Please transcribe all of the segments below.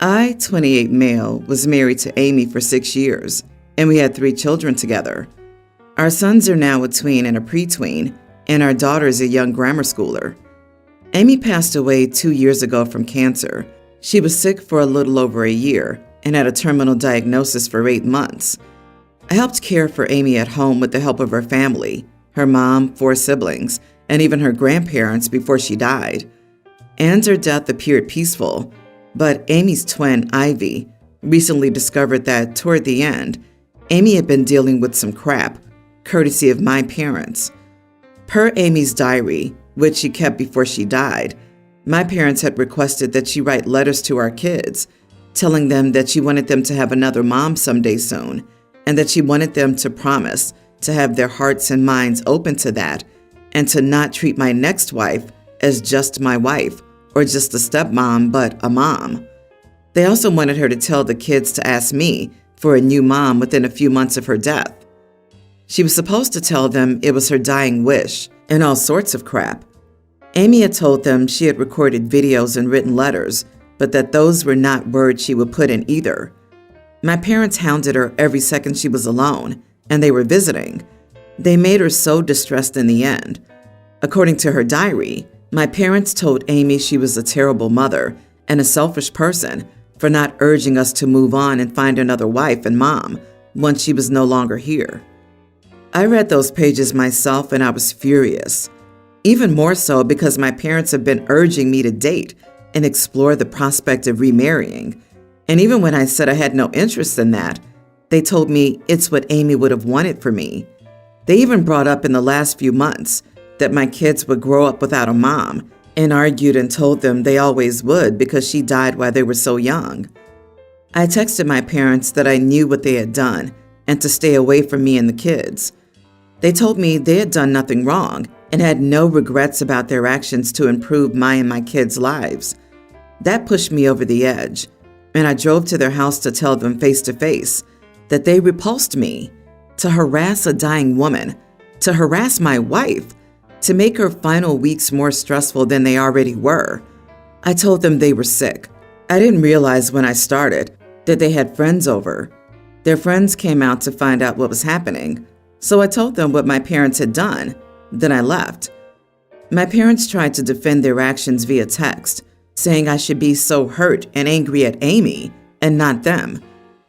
I, 28 male, was married to Amy for 6 years, and we had 3 children together. Our sons are now a tween and a pre-tween, and our daughter is a young grammar schooler. Amy passed away 2 years ago from cancer. She was sick for a little over a year and had a terminal diagnosis for 8 months. I helped care for Amy at home with the help of her family, her mom, 4 siblings, and even her grandparents before she died. And her death appeared peaceful, but Amy's twin, Ivy, recently discovered that toward the end, Amy had been dealing with some crap, courtesy of my parents. Per Amy's diary, which she kept before she died, my parents had requested that she write letters to our kids, telling them that she wanted them to have another mom someday soon, and that she wanted them to promise to have their hearts and minds open to that, and to not treat my next wife as just my wife, or just a stepmom, but a mom. They also wanted her to tell the kids to ask me for a new mom within a few months of her death. She was supposed to tell them it was her dying wish, and all sorts of crap. Amy had told them she had recorded videos and written letters, but that those were not words she would put in either. My parents hounded her every second she was alone, and they were visiting. They made her so distressed in the end. According to her diary, my parents told Amy she was a terrible mother and a selfish person for not urging us to move on and find another wife and mom once she was no longer here. I read those pages myself and I was furious. Even more so because my parents have been urging me to date and explore the prospect of remarrying. And even when I said I had no interest in that, they told me it's what Amy would have wanted for me. They even brought up in the last few months that my kids would grow up without a mom, and argued and told them they always would because she died while they were so young. I texted my parents that I knew what they had done and to stay away from me and the kids. They told me they had done nothing wrong and had no regrets about their actions to improve my and my kids' lives. That pushed me over the edge, and I drove to their house to tell them face to face that they repulsed me. To harass a dying woman, to harass my wife, to make her final weeks more stressful than they already were. I told them they were sick. I didn't realize when I started that they had friends over. Their friends came out to find out what was happening, so I told them what my parents had done. Then I left. My parents tried to defend their actions via text, saying I should be so hurt and angry at Amy and not them.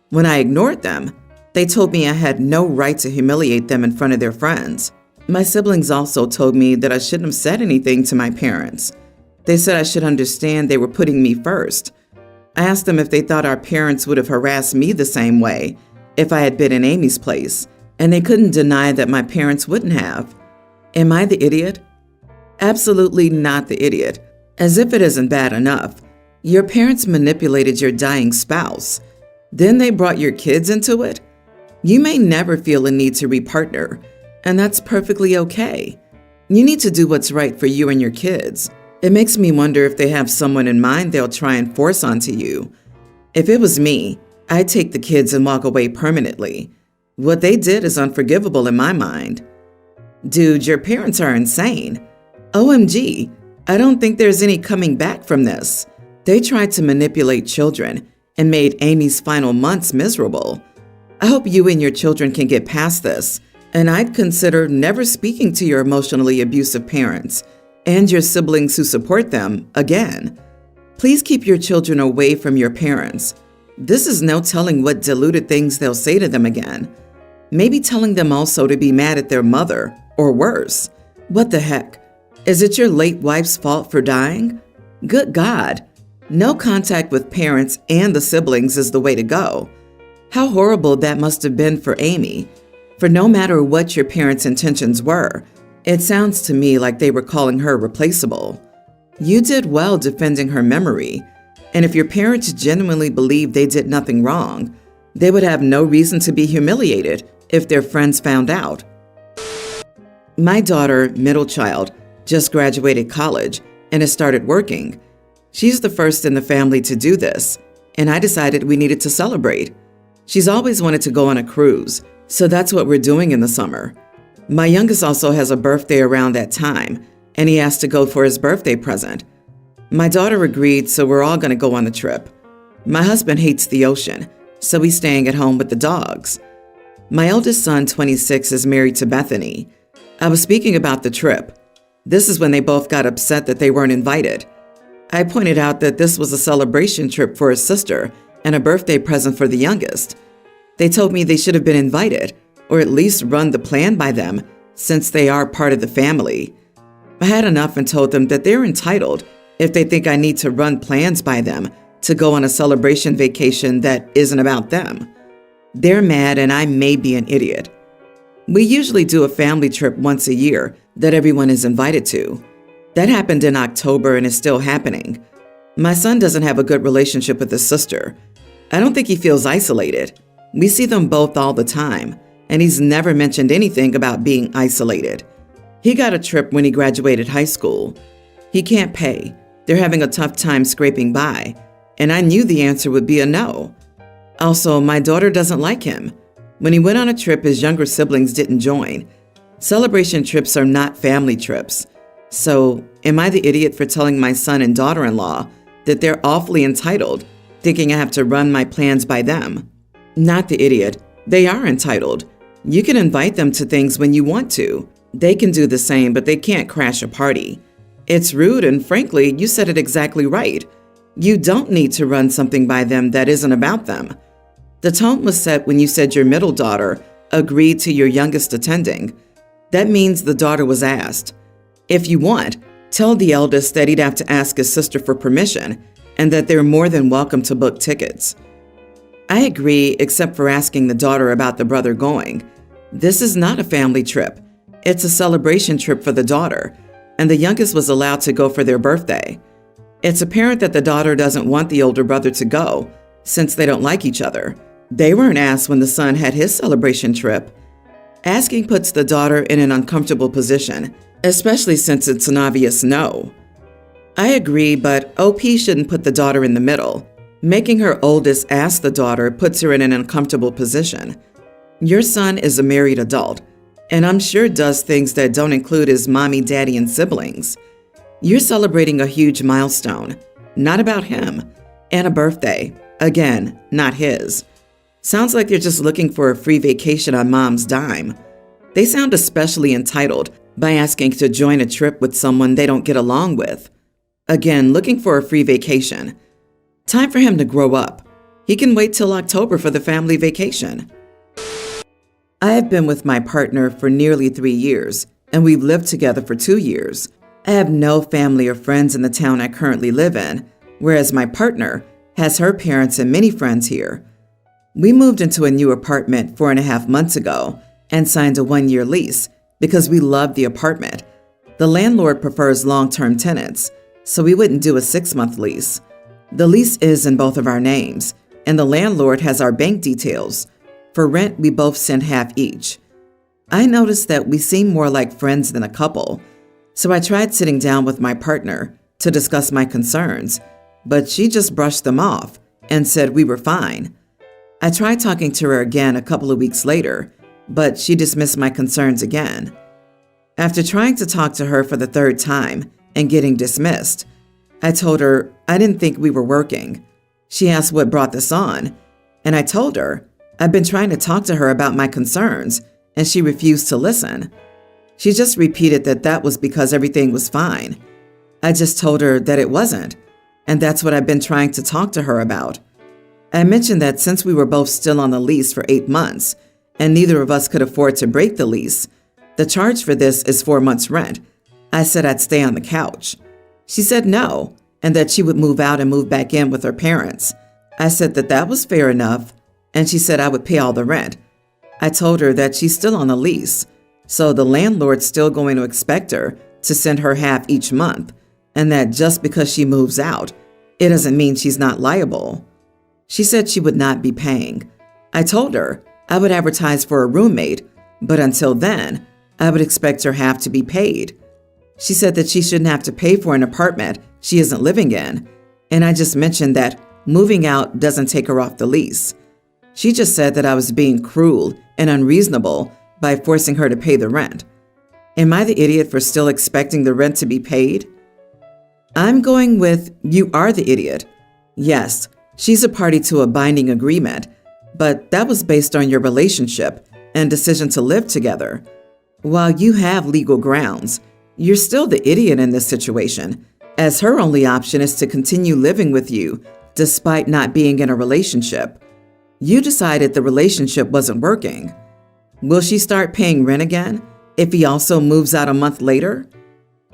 When I ignored them, they told me I had no right to humiliate them in front of their friends. My siblings also told me that I shouldn't have said anything to my parents. They said I should understand they were putting me first. I asked them if they thought our parents would have harassed me the same way if I had been in Amy's place, and they couldn't deny that my parents wouldn't have. Am I the idiot? Absolutely not the idiot. As if it isn't bad enough, your parents manipulated your dying spouse. Then they brought your kids into it? You may never feel a need to repartner, and that's perfectly okay. You need to do what's right for you and your kids. It makes me wonder if they have someone in mind they'll try and force onto you. If it was me, I'd take the kids and walk away permanently. What they did is unforgivable in my mind. Dude, your parents are insane. OMG, I don't think there's any coming back from this. They tried to manipulate children and made Amy's final months miserable. I hope you and your children can get past this, and I'd consider never speaking to your emotionally abusive parents and your siblings who support them again. Please keep your children away from your parents. This is no telling what deluded things they'll say to them again. Maybe telling them also to be mad at their mother, or worse. What the heck? Is it your late wife's fault for dying? Good God. No contact with parents and the siblings is the way to go. How horrible that must have been for Amy. For no matter what your parents' intentions were, it sounds to me like they were calling her replaceable. You did well defending her memory, and if your parents genuinely believed they did nothing wrong, they would have no reason to be humiliated if their friends found out. My daughter, middle child, just graduated college and has started working. She's the first in the family to do this, and I decided we needed to celebrate. She's always wanted to go on a cruise, so that's what we're doing in the summer. My youngest also has a birthday around that time, and he asked to go for his birthday present. My daughter agreed, so we're all going to go on the trip. My husband hates the ocean, so he's staying at home with the dogs. My eldest son, 26, is married to Bethany. I was speaking about the trip. This is when they both got upset that they weren't invited. I pointed out that this was a celebration trip for his sister and a birthday present for the youngest. They told me they should have been invited, or at least run the plan by them, since they are part of the family. I had enough and told them that they're entitled if they think I need to run plans by them to go on a celebration vacation that isn't about them. They're mad and I may be an idiot. We usually do a family trip once a year that everyone is invited to. That happened in October and is still happening. My son doesn't have a good relationship with his sister. I don't think he feels isolated. We see them both all the time, and he's never mentioned anything about being isolated. He got a trip when he graduated high school. He can't pay. They're having a tough time scraping by, and I knew the answer would be a no. Also, my daughter doesn't like him. When he went on a trip, his younger siblings didn't join. Celebration trips are not family trips. So, am I the idiot for telling my son and daughter-in-law that they're awfully entitled, thinking I have to run my plans by them? Not the idiot. They are entitled. You can invite them to things when you want to. They can do the same, but they can't crash a party. It's rude, and frankly, you said it exactly right. You don't need to run something by them that isn't about them. The tone was set when you said your middle daughter agreed to your youngest attending. That means the daughter was asked. If you want, tell the eldest that he'd have to ask his sister for permission and that they're more than welcome to book tickets. I agree, except for asking the daughter about the brother going. This is not a family trip. It's a celebration trip for the daughter, and the youngest was allowed to go for their birthday. It's apparent that the daughter doesn't want the older brother to go, since they don't like each other. They weren't asked when the son had his celebration trip. Asking puts the daughter in an uncomfortable position, especially since it's an obvious no. I agree, but OP shouldn't put the daughter in the middle. Making her oldest ask the daughter puts her in an uncomfortable position. Your son is a married adult, and I'm sure does things that don't include his mommy, daddy, and siblings. You're celebrating a huge milestone, not about him, and a birthday, again, not his. Sounds like they're just looking for a free vacation on mom's dime. They sound especially entitled by asking to join a trip with someone they don't get along with. Again, looking for a free vacation. Time for him to grow up. He can wait till October for the family vacation. I have been with my partner for nearly 3 years, and we've lived together for 2 years. I have no family or friends in the town I currently live in, whereas my partner has her parents and many friends here. We moved into a new apartment 4.5 months ago and signed a 1-year lease because we love the apartment. The landlord prefers long-term tenants, so we wouldn't do a 6-month lease. The lease is in both of our names, and the landlord has our bank details. For rent, we both send half each. I noticed that we seem more like friends than a couple, so I tried sitting down with my partner to discuss my concerns, but she just brushed them off and said we were fine. I tried talking to her again a couple of weeks later, but she dismissed my concerns again. After trying to talk to her for the 3rd time and getting dismissed, I told her I didn't think we were working. She asked what brought this on, and I told her I've been trying to talk to her about my concerns, and she refused to listen. She just repeated that that was because everything was fine. I just told her that it wasn't, and that's what I've been trying to talk to her about. I mentioned that since we were both still on the lease for 8 months, and neither of us could afford to break the lease, the charge for this is 4 months' rent. I said I'd stay on the couch. She said no, and that she would move out and move back in with her parents. I said that that was fair enough, and she said I would pay all the rent. I told her that she's still on the lease, so the landlord's still going to expect her to send her half each month, and that just because she moves out, it doesn't mean she's not liable. She said she would not be paying. I told her I would advertise for a roommate, but until then, I would expect her half to be paid. She said that she shouldn't have to pay for an apartment she isn't living in, and I just mentioned that moving out doesn't take her off the lease. She just said that I was being cruel and unreasonable by forcing her to pay the rent. Am I the idiot for still expecting the rent to be paid? I'm going with you are the idiot. Yes, She's a party to a binding agreement, but that was based on your relationship and decision to live together. While you have legal grounds, you're still the idiot in this situation, as her only option is to continue living with you despite not being in a relationship. You decided the relationship wasn't working. Will she start paying rent again if he also moves out a month later?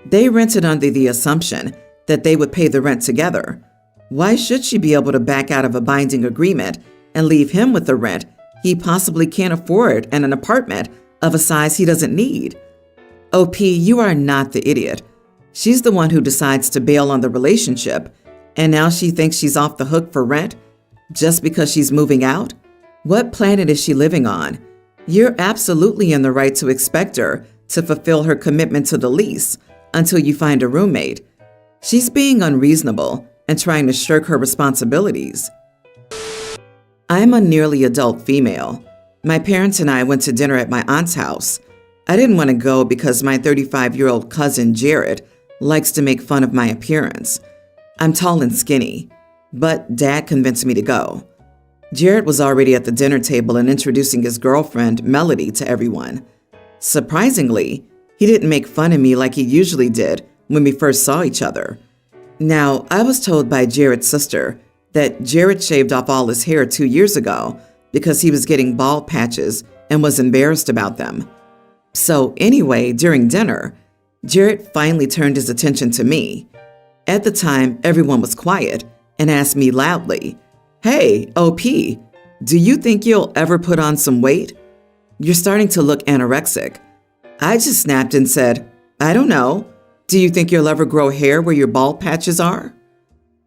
They rented under the assumption that they would pay the rent together. Why should she be able to back out of a binding agreement and leave him with the rent he possibly can't afford and an apartment of a size he doesn't need? OP, you are not the idiot. She's the one who decides to bail on the relationship, and now she thinks she's off the hook for rent just because she's moving out? What planet is she living on? You're absolutely in the right to expect her to fulfill her commitment to the lease until you find a roommate. She's being unreasonable and trying to shirk her responsibilities. I'm a nearly adult female. My parents and I went to dinner at my aunt's house. I didn't want to go because my 35-year-old cousin Jared likes to make fun of my appearance. I'm tall and skinny, but Dad convinced me to go. Jared was already at the dinner table and introducing his girlfriend, Melody, to everyone. Surprisingly, he didn't make fun of me like he usually did when we first saw each other. Now, I was told by Jared's sister that Jared shaved off all his hair 2 years ago because he was getting bald patches and was embarrassed about them. So anyway, during dinner, Jared finally turned his attention to me. At the time, everyone was quiet and asked me loudly, "Hey, OP, do you think you'll ever put on some weight? You're starting to look anorexic." I just snapped and said, "I don't know. Do you think you'll ever grow hair where your bald patches are?"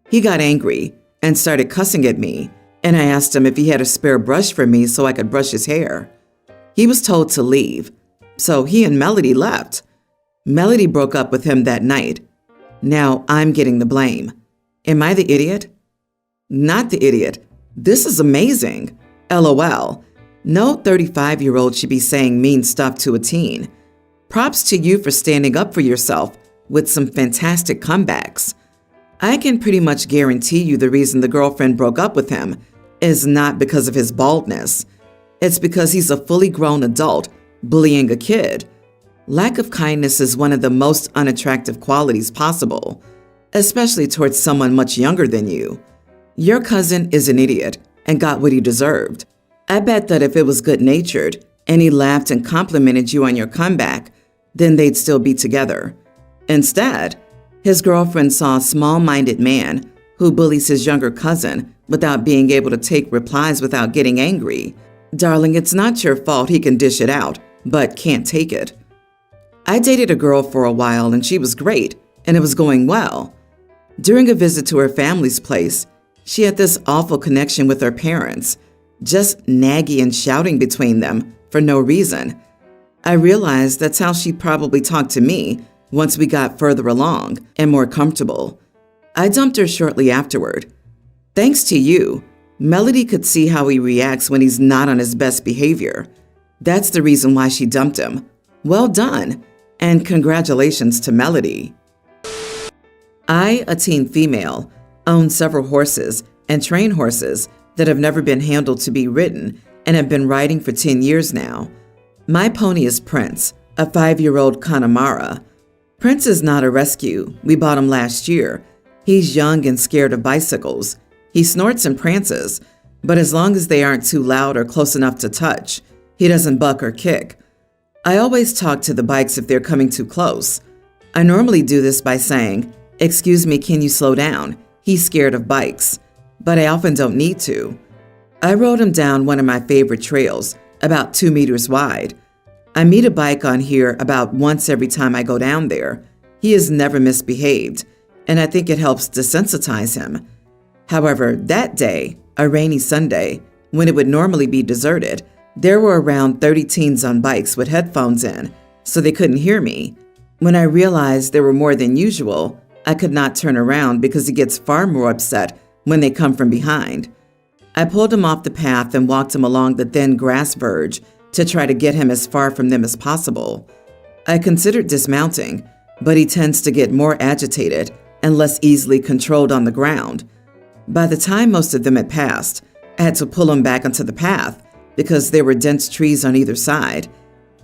He got angry and started cussing at me, and I asked him if he had a spare brush for me so I could brush his hair. He was told to leave, so he and Melody left. Melody broke up with him that night. Now I'm getting the blame. Am I the idiot? Not the idiot. This is amazing. LOL. No 35-year-old should be saying mean stuff to a teen. Props to you for standing up for yourself with some fantastic comebacks. I can pretty much guarantee you the reason the girlfriend broke up with him is not because of his baldness. It's because he's a fully grown adult bullying a kid. Lack of kindness is one of the most unattractive qualities possible, especially towards someone much younger than you. Your cousin is an idiot and got what he deserved. I bet that if it was good-natured and he laughed and complimented you on your comeback, then they'd still be together. Instead, his girlfriend saw a small-minded man who bullies his younger cousin without being able to take replies without getting angry. Darling, it's not your fault he can dish it out, but can't take it. I dated a girl for a while and she was great, and it was going well. During a visit to her family's place, she had this awful connection with her parents, just naggy and shouting between them for no reason. I realized that's how she probably talked to me once we got further along and more comfortable. I dumped her shortly afterward. Thanks to you, Melody could see how he reacts when he's not on his best behavior. That's the reason why she dumped him. Well done, and congratulations to Melody. I, a teen female, own several horses and train horses that have never been handled to be ridden and have been riding for 10 years now. My pony is Prince, a 5-year-old Connemara. Prince is not a rescue. We bought him last year. He's young and scared of bicycles. He snorts and prances, but as long as they aren't too loud or close enough to touch, he doesn't buck or kick. I always talk to the bikes if they're coming too close. I normally do this by saying, "Excuse me, can you slow down? He's scared of bikes," but I often don't need to. I rode him down one of my favorite trails, about 2 meters wide. I meet a bike on here about once every time I go down there. He has never misbehaved, and I think it helps desensitize him. However, that day, a rainy Sunday, when it would normally be deserted, there were around 30 teens on bikes with headphones in, so they couldn't hear me. When I realized there were more than usual, I could not turn around because he gets far more upset when they come from behind. I pulled him off the path and walked him along the thin grass verge to try to get him as far from them as possible. I considered dismounting, but he tends to get more agitated and less easily controlled on the ground. By the time most of them had passed, I had to pull him back onto the path because there were dense trees on either side.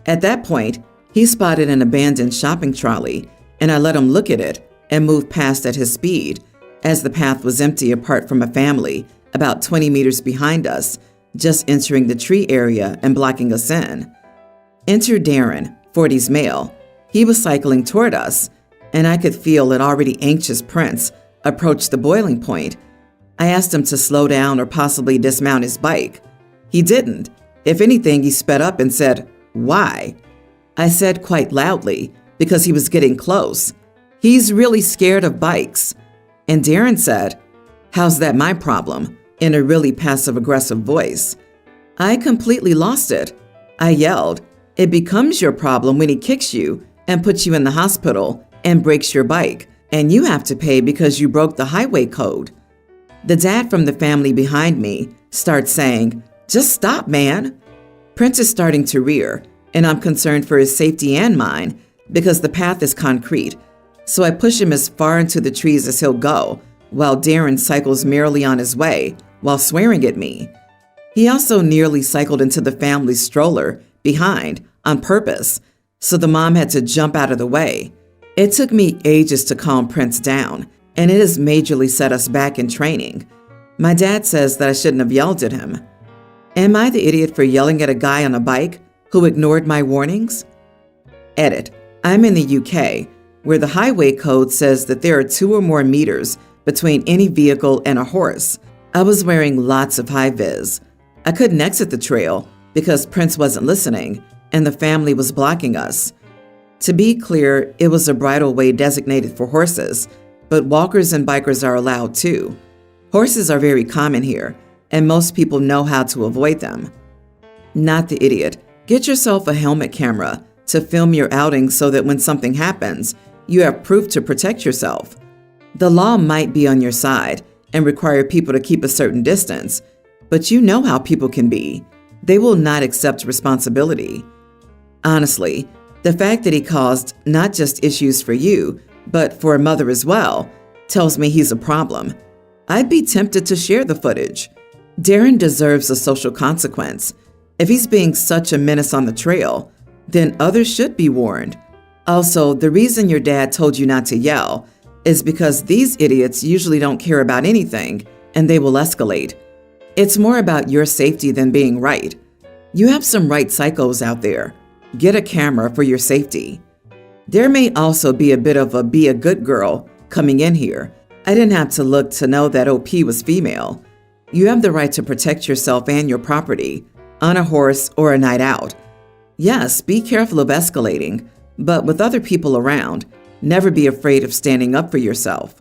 At that point, he spotted an abandoned shopping trolley, and I let him look at it and move past at his speed, as the path was empty apart from a family about 20 meters behind us, just entering the tree area and blocking us in. Enter Darren, 40s male. He was cycling toward us, and I could feel an already anxious Prince approach the boiling point. I asked him to slow down or possibly dismount his bike. He didn't. If anything, he sped up and said, "Why?" I said quite loudly, because he was getting close, "He's really scared of bikes." And Darren said, "How's that my problem?" in a really passive-aggressive voice. I completely lost it. I yelled, "It becomes your problem when he kicks you and puts you in the hospital and breaks your bike, and you have to pay because you broke the highway code." The dad from the family behind me starts saying, "Just stop, man." Prince is starting to rear, and I'm concerned for his safety and mine because the path is concrete. So I push him as far into the trees as he'll go, while Darren cycles merrily on his way while swearing at me. He also nearly cycled into the family's stroller behind on purpose, so the mom had to jump out of the way. It took me ages to calm Prince down, and it has majorly set us back in training. My dad says that I shouldn't have yelled at him. Am I the idiot for yelling at a guy on a bike who ignored my warnings? Edit. I'm in the UK, where the highway code says that there are 2 or more meters between any vehicle and a horse. I was wearing lots of high-vis. I couldn't exit the trail because Prince wasn't listening and the family was blocking us. To be clear, it was a bridle way designated for horses, but walkers and bikers are allowed too. Horses are very common here, and most people know how to avoid them. Not the idiot. Get yourself a helmet camera to film your outing so that when something happens, you have proof to protect yourself. The law might be on your side and require people to keep a certain distance, but you know how people can be. They will not accept responsibility. Honestly, the fact that he caused not just issues for you, but for a mother as well, tells me he's a problem. I'd be tempted to share the footage. Darren deserves a social consequence. If he's being such a menace on the trail, then others should be warned. Also, the reason your dad told you not to yell is because these idiots usually don't care about anything, and they will escalate. It's more about your safety than being right. You have some right psychos out there. Get a camera for your safety. There may also be a bit of a be a good girl coming in here. I didn't have to look to know that OP was female. You have the right to protect yourself and your property on a horse or a night out. Yes, be careful of escalating, but with other people around, never be afraid of standing up for yourself.